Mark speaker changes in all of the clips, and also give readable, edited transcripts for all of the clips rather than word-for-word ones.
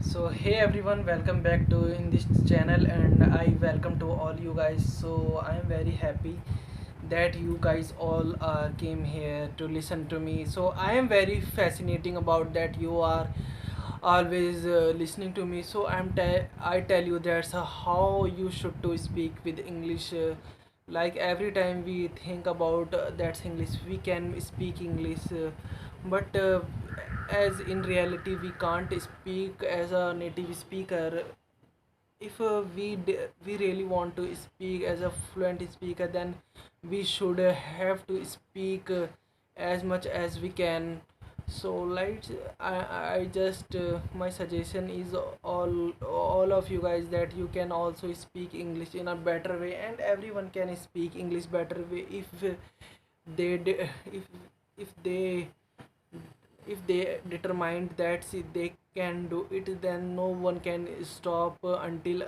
Speaker 1: So hey everyone, welcome back to in this channel, and I welcome to all you guys. So I am very happy that you guys all came here to listen to me. So I am very fascinating about that you are always listening to me. So I tell you that's how you should to speak with English. Like every time we think about that's English, we can speak English, but as in reality we can't speak as a native speaker. If we really want to speak as a fluent speaker, then we should have to speak as much as we can. So like I just my suggestion is all of you guys that you can also speak English in a better way, and everyone can speak English better way if they de- if they if they determined that see, they can do it, then no one can stop until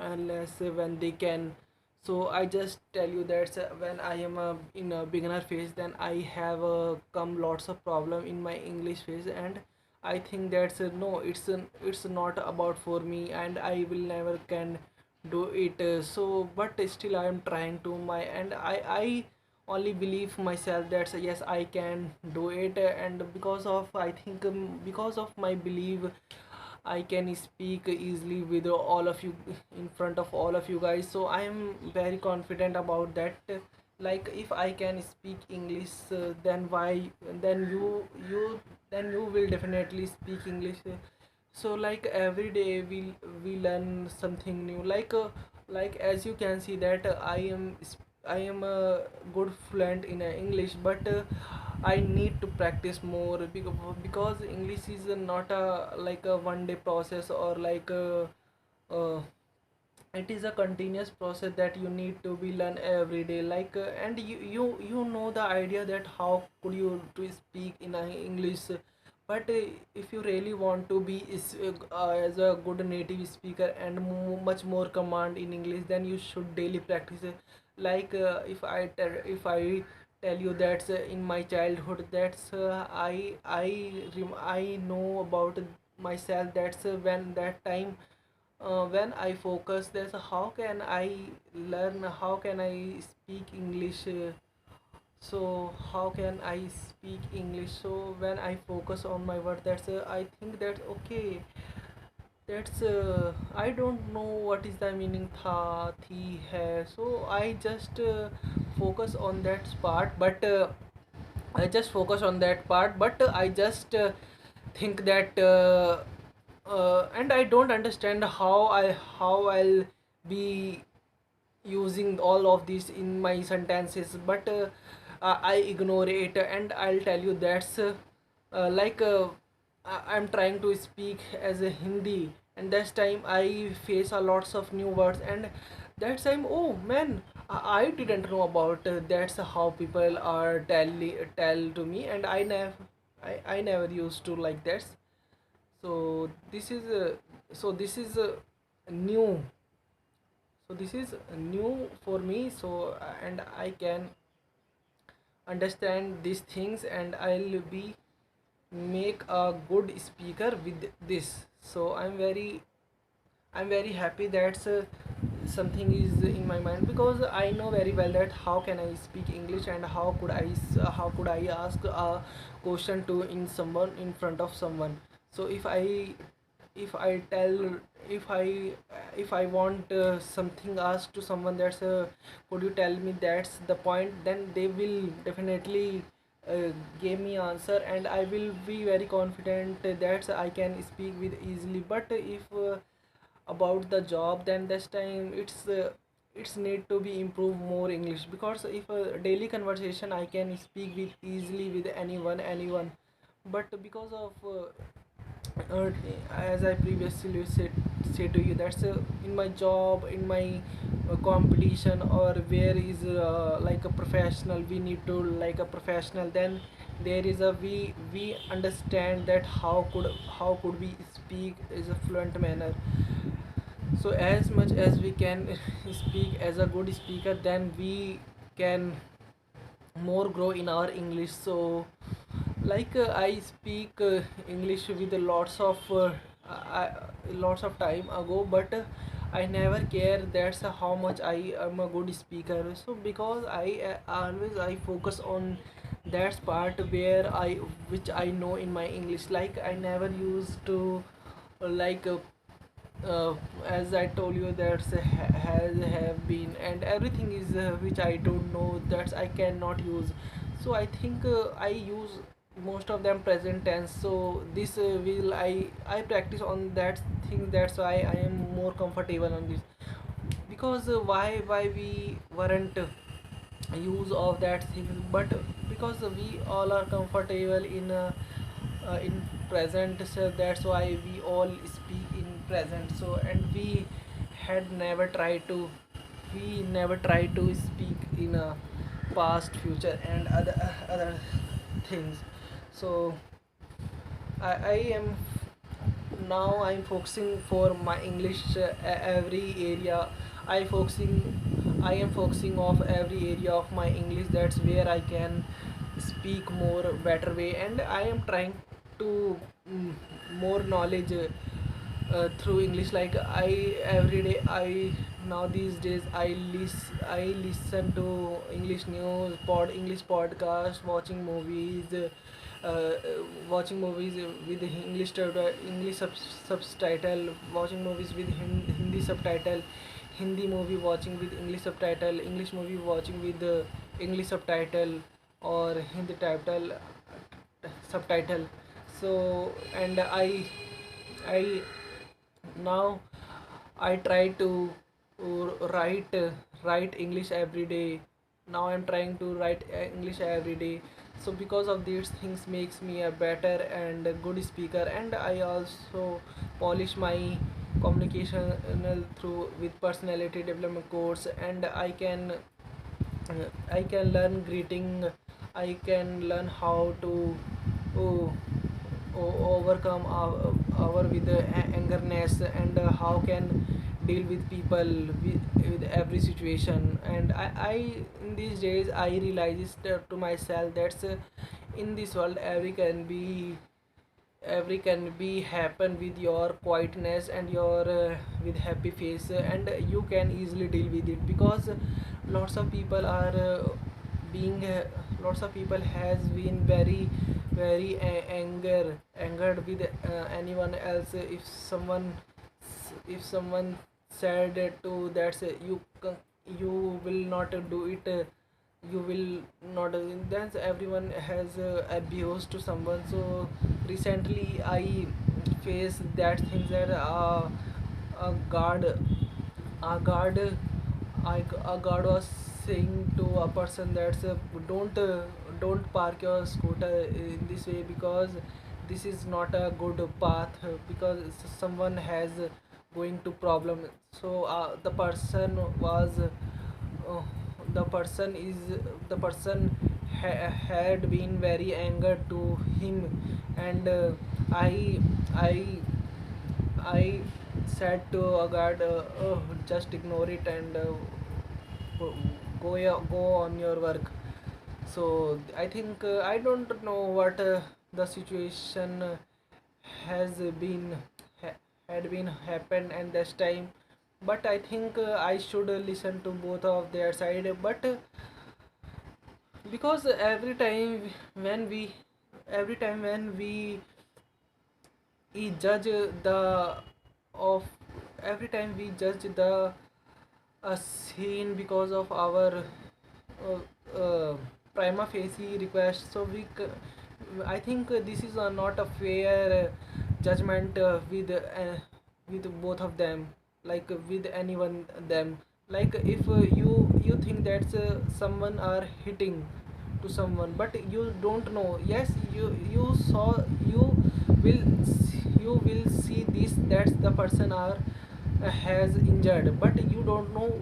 Speaker 1: unless when they can. So I just tell you that when I am in a beginner phase, then I have come lots of problem in my English phase, and I think that's no, it's not about for me, and I will never can do it. So but still I am trying to my, and I only believe myself that yes, I can do it, and because of I think because of my belief, I can speak easily with all of you, in front of all of you guys. So I am very confident about that. Like if I can speak English, then why, then then you will definitely speak English. So like every day we learn something new. Like as you can see that I am a good fluent in English, but I need to practice more, because English is not a like a one day process, or like uh, it is a continuous process that you need to be learn every day. And you know the idea that how could you to speak in English. But if you really want to be as a good native speaker and much more command in English, then you should daily practice. If I tell you that in my childhood, that's I know about myself. That's when that time when I focus, there's how can I learn, how can I speak English. So how can I speak English? So when I focus on my word, that's I think that okay, that's I don't know what is the meaning tha thi hai. So I just focus on that part, but I just focus on that part, but I just think that and I don't understand how I'll be using all of this in my sentences, but I ignore it, and I'll tell you that's uh, like uh, I'm trying to speak as a Hindi, and that time I face a lots of new words, and that time, oh man, I didn't know about that's how people are tell to me, and I never used to like that. So this is new. So this is new for me. So and I can understand these things, and I'll be make a good speaker with this. So I'm very happy that something is in my mind, because I know very well that how can I speak English, and how could I ask a question to in someone, in front of someone. So if I tell if I if I want something asked to someone, that's could you tell me that's the point, then they will definitely uh, give me answer, and I will be very confident that I can speak with easily. But if about the job, then this time it's need to be improve more English, because if a daily conversation I can speak with easily with anyone. But because of as I previously said to you, that's in my job, in my competition, or where is like a professional, we need to like a professional, then there is a we understand that how could we speak is a fluent manner. So as much as we can speak as a good speaker, then we can more grow in our English. So I speak English with lots of lots of time ago, but I never care that's how much I am a good speaker. So because I focus on that part where I which I know in my English. Like I never used to like uh, as I told you, that's has have been, and everything is which I don't know, that's I cannot use. So I think I use most of them present tense. So this will I practice on that thing. That's why I am more comfortable on this. Because why we weren't use of that thing, but because we all are comfortable in present, so that's why we all speak in present. So and had never tried to we never try to speak in a past, future, and other things. So I am now I'm focusing for my English every area. I am focusing of every area of my English. That's where I can speak more better way, and I am trying to mm, more knowledge through English. Like I every day I now these days I listen to English news, English podcast, uh, watching movies with English subtitle, watching movies with Hindi subtitle, Hindi movie watching with English subtitle, English movie watching with English subtitle or Hindi subtitle. So and I now I try to write English every day. Now I'm trying to write English every day. So because of these things makes me a better and a good speaker, and I also polish my communication through with personality development course, and I can learn greeting. I can learn how to oh, overcome our with the angerness, and how can deal with people with every situation. And I in these days I realize to myself that's in this world every can be happen with your quietness and your with happy face, and you can easily deal with it. Because lots of people are being lots of people has been very angered with anyone else. If someone said to that say you will not do it, you will not then everyone has abused to someone. So recently I faced that thing that a guard a guard a guard was saying to a person that don't park your scooter in this way, because this is not a good path, because someone has going to problem. So uh, the person had been very angered to him, and I I I said to a guard, oh, just ignore it and go go on your work. So I think I don't know what the situation has been ha- had been happened and this time, but I think I should listen to both of their side. But because when we every time when we judge the of every time we judge the a scene because of our prima facie request. So I think this is not a fair judgment with both of them, like with anyone them. Like if you think that someone are hitting to someone, but you don't know. Yes, you will you will see this that's the person are has injured, but you don't know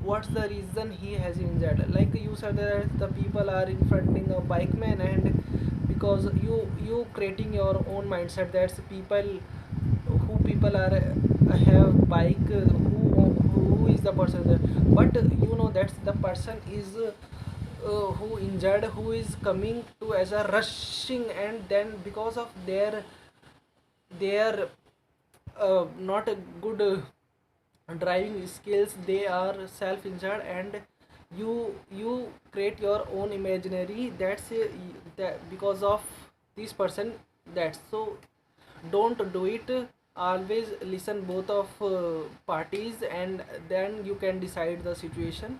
Speaker 1: what's the reason he has injured. Like you said that the people are in fronting a bike man, and because you creating your own mindset that's people are have bike, who is the person there. But you know that's the person is who injured, who is coming to as a rushing, and then because of their not a good driving skills, they are self-injured, and you create your own imaginary, that because of this person, that's so don't do it. Always listen both of parties, and then you can decide the situation.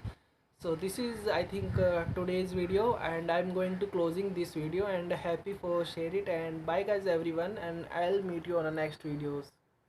Speaker 1: So this is, I think, today's video, and I'm going to closing this video, and happy for share it, and bye guys everyone, and I'll meet you on the next videos.